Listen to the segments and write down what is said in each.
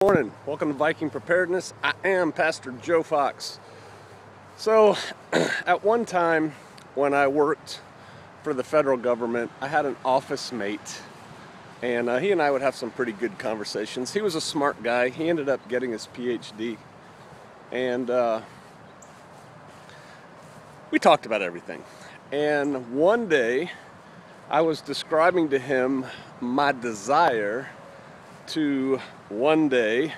Morning. Welcome to Viking Preparedness. I am Pastor Joe Fox. So, at one time when I worked for the federal government, I had an office mate, and he and I would have some pretty good conversations. He was a smart guy. He ended up getting his PhD, and we talked about everything. And one day, I was describing to him my desire to one day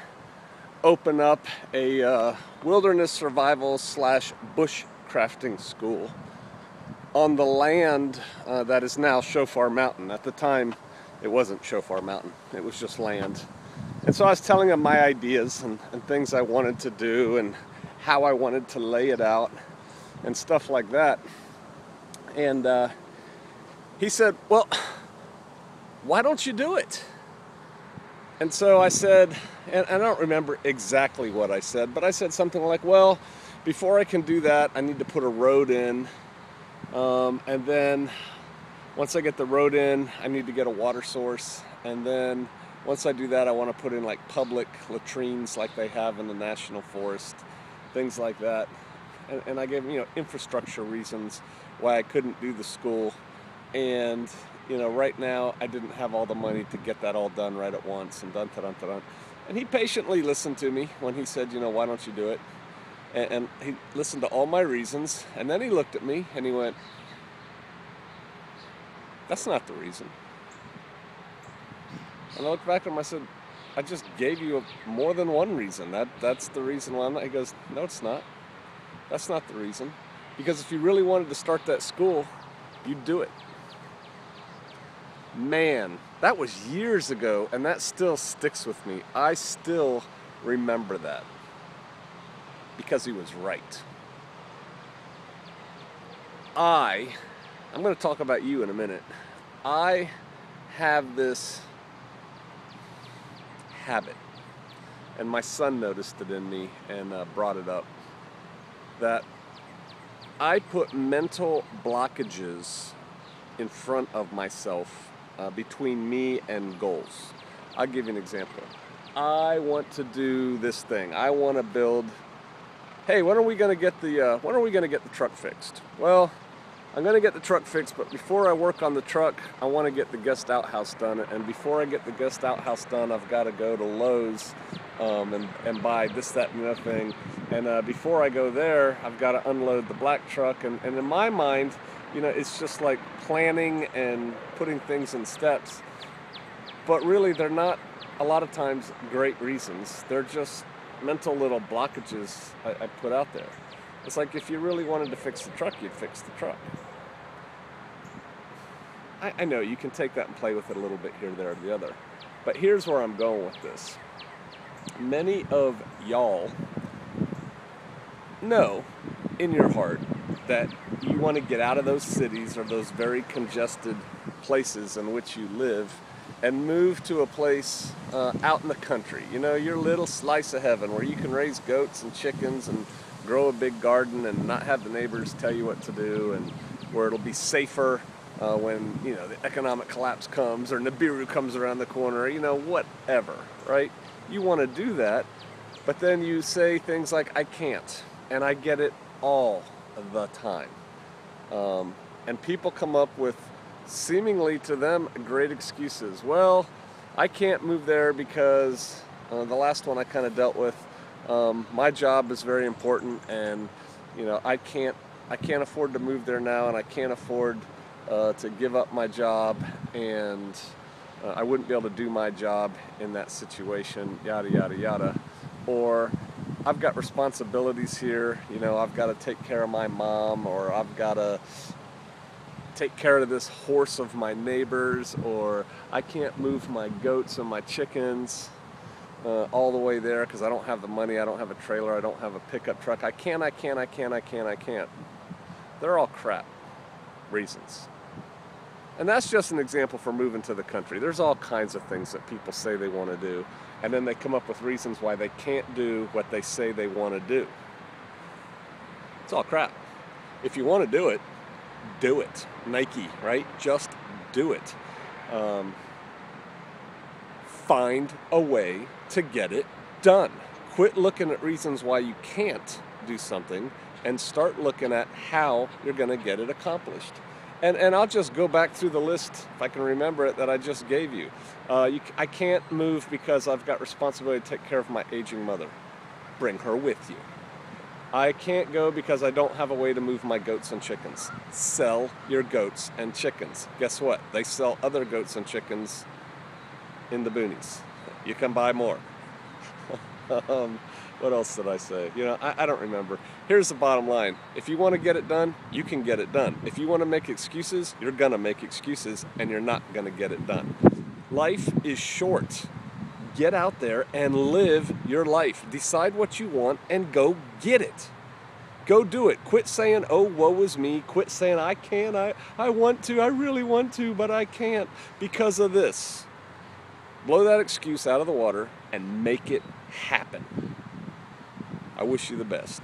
open up a wilderness survival / bush crafting school on the land that is now Shofar Mountain. At the time, it wasn't Shofar Mountain. It was just land. And so I was telling him my ideas and things I wanted to do and how I wanted to lay it out and stuff like that. And he said, well, why don't you do it? And so I said, and I don't remember exactly what I said, but I said something like, well, before I can do that, I need to put a road in. And then once I get the road in, I need to get a water source. And then once I do that, I want to put in like public latrines like they have in the National Forest, things like that. And I gave him, infrastructure reasons why I couldn't do the school. And right now I didn't have all the money to get that all done right at once and dun. And he patiently listened to me when he said, why don't you do it? And he listened to all my reasons. And then he looked at me and he went, that's not the reason. And I looked back at him, I said, I just gave you more than one reason. That's the reason why I'm not. He goes, no, it's not. That's not the reason. Because if you really wanted to start that school, you'd do it. Man, that was years ago, and that still sticks with me. I still remember that because he was right. I'm going to talk about you in a minute. I have this habit, and my son noticed it in me and brought it up, that I put mental blockages in front of myself between me and goals. I'll give you an example. I want to do this thing. I want to build. Hey, when are we going to get the truck fixed? Well, I'm going to get the truck fixed, but before I work on the truck, I want to get the guest outhouse done. And before I get the guest outhouse done, I've got to go to Lowe's and buy this, that, and the other thing. And before I go there, I've got to unload the black truck. And in my mind, it's just like planning and putting things in steps. But really, they're not, a lot of times, great reasons. They're just mental little blockages I put out there. It's like if you really wanted to fix the truck, you'd fix the truck. I know you can take that and play with it a little bit here, there, or the other. But here's where I'm going with this. Many of y'all know in your heart that you want to get out of those cities or those very congested places in which you live and move to a place out in the country. Your little slice of heaven where you can raise goats and chickens and grow a big garden and not have the neighbors tell you what to do, and where it'll be safer when the economic collapse comes or Nibiru comes around the corner, whatever, right? You want to do that, but then you say things like, I can't, and I get it all the time. And people come up with seemingly to them great excuses. Well, I can't move there because the last one I kind of dealt with, my job is very important, and I can't afford to move there now, and I can't afford to give up my job, and I wouldn't be able to do my job in that situation, yada yada yada. Or I've got responsibilities here, I've got to take care of my mom, or I've got to take care of this horse of my neighbors, or I can't move my goats and my chickens all the way there because I don't have the money, I don't have a trailer, I don't have a pickup truck. I can't. They're all crap reasons. And that's just an example for moving to the country. There's all kinds of things that people say they want to do, and then they come up with reasons why they can't do what they say they want to do. It's all crap. If you want to do it. Nike, right? Just do it. find a way to get it done. Quit looking at reasons why you can't do something and start looking at how you're going to get it accomplished. And I'll just go back through the list, if I can remember it, that I just gave you. I can't move because I've got responsibility to take care of my aging mother. Bring her with you. I can't go because I don't have a way to move my goats and chickens. Sell your goats and chickens. Guess what? They sell other goats and chickens in the boonies. You can buy more. What else did I say? You know, I don't remember. Here's the bottom line. If you want to get it done, you can get it done. If you want to make excuses, you're going to make excuses and you're not going to get it done. Life is short. Get out there and live your life. Decide what you want and go get it. Go do it. Quit saying, oh, woe is me. Quit saying, I can't, I want to, I really want to, but I can't because of this. Blow that excuse out of the water and make it happen. I wish you the best.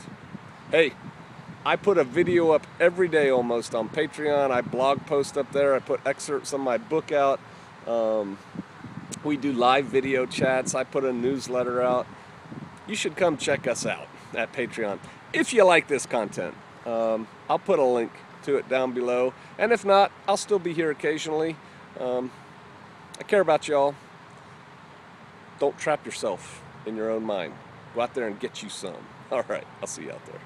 Hey, I put a video up every day almost on Patreon. I blog post up there. I put excerpts of my book out. We do live video chats. I put a newsletter out. You should come check us out at Patreon if you like this content. I'll put a link to it down below. And if not, I'll still be here occasionally. I care about y'all. Don't trap yourself in your own mind. Go out there and get you some. All right, I'll see you out there.